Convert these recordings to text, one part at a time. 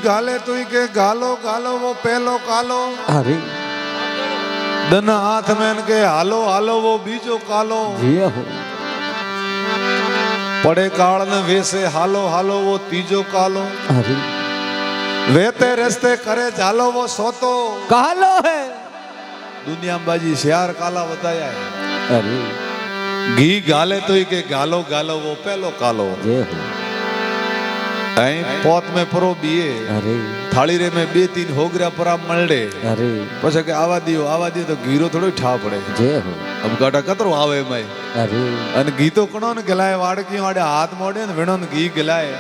गाले तो ही के गालो गालो वो पहलो कालो अरे दन हाथ में के हालो हालो वो बीजो कालो जी हो पड़े काल न वेसे हालो हालो वो तीजो कालो अरे वेते रस्ते करे जालो वो सोतो कालो है दुनिया में बाजी श्यार काला बताया है अरे घी गाले तो ही के गालो गालो वो पहलो कालो जे हो ऐ पोत में परो बीए अरे थाली रे में बे तीन होगरा परा मलडे अरे પછી કે આવા દિયો તો ઘીરો થોડો ઠા પડે जे हो अब ગાટા કતરો આવે મય अरे અને ઘી તો કણો ને ગલાય વાડકી વાડે હાથ મોડે ને વેણો ને ઘી ગલાય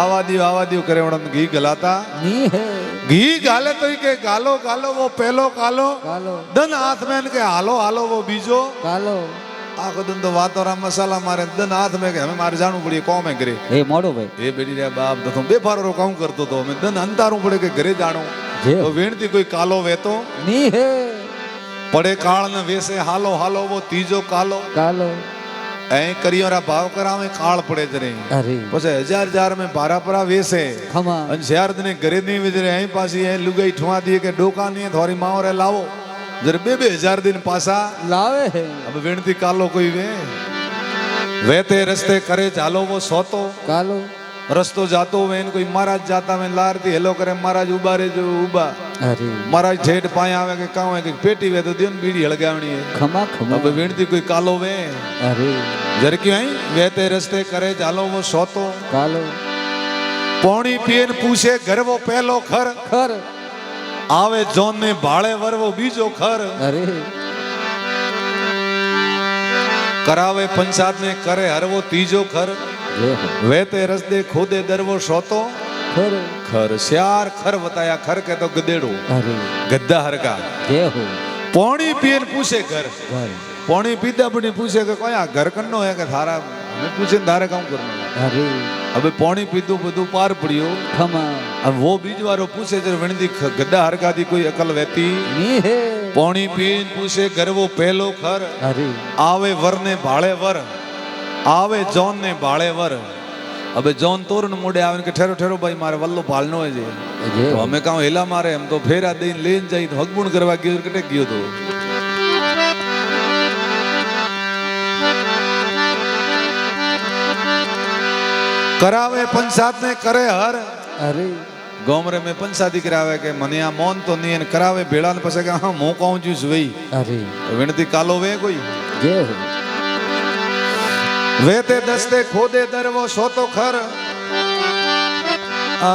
આવા દિયો કરે વણો ઘી ગલાતા नी है ઘી ગાલે તો કે ગાલો ગાલો वो पहलो कालो कालो દન હાથ में के हालो हालो वो बीजो कालो આખો દન તો વાતોરા મસાલા મારે દન હાથ में કે હવે મારે જાણવું પડે કોમે કરે ए मोड़ो भाई એ બેડી રે બાપ તો બે ફારો કામ કરતો તો અમે દન અંતારું પડે કે ઘરે જાણો जे તો વેણતી કોઈ કાલો વેતો नी है પડે કાળ ને વેસે હાલો હાલો वो तीजो कालो कालो ऐ करियोरा भाव करावे काळ પડે જ રે अरे પછી હજાર में ભારાપરા વેસે खमा અને શહેર ને ઘરે નહીં વિજરે અહીં પાછી અહીં લુગાઈ ઠવા દીએ કે ડોકા નહીં થોરી માવો રે લાવો જરે 2000 दिन પાસા लावे है अब વેણતી કાલો કોઈ વેતે રસ્તે કરે ચાલો वो સોતો कालो રસ્તો જાતો વેન કોઈ મહારાજ જાતા વેન લારતી હેલો કરે મહારાજ ઉભા રે જો ઉભા अरे મહારાજ ઠેઠ પાયા આવે કે કાં હોય કે પેટી વે તો દિન બીડી હળગાવણી खमा खमा अब વેણતી કોઈ કાલો વે अरे जर क्यों आई वेते रस्ते करे चालो वो सोतो कालो पौनी पियन पूछे घर वो पहलो खर खर आवे जोन ने भाड़े वर वो बीजो खर अरे करावे पंचायत ने करे हर वो तीजो खर जे हो वेते रस्ते खोदे दर वो सोतो खर खर श्यार खर बताया खर के तो गदेड़ो अरे गद्दा हर का जे हो पौनी पियन पूछे घर घर पौनी पीता पड़ी पूछे कि कोया घर कन्नो है कि थारा हमें पूछे थारे काम करना अरे अबे पौनी पीधो બધું પાર પડ્યો खमा अब वो बीज वारो पूछे जर वणदी गद्दा हरका दी कोई अकल वेती नी है पौनी पीन पूछे घर वो पहलो खर अरे आवे वर ने भाड़े वर आवे जॉन ने भाड़े वर अबे जॉन तोरण मुड़े आवे के ठहरो ठहरो भाई मारे वल्लो भालनो है जे जे तो हो हमें कहूं हेला मारे हम तो फेरा दईन लेन जाई तो हकबुण करवा गयो कटे गयो तो करावे पंचायत ने करे हर अरे गोमरे में पंचायती करावे के मने आ मौन तो नहीं करावे भेड़ा ने पसे के हां मो कहूं जूस वई अरे विनती कालो वे कोई जे हो वेते दस्ते खोदे दर वो सोतो खर आ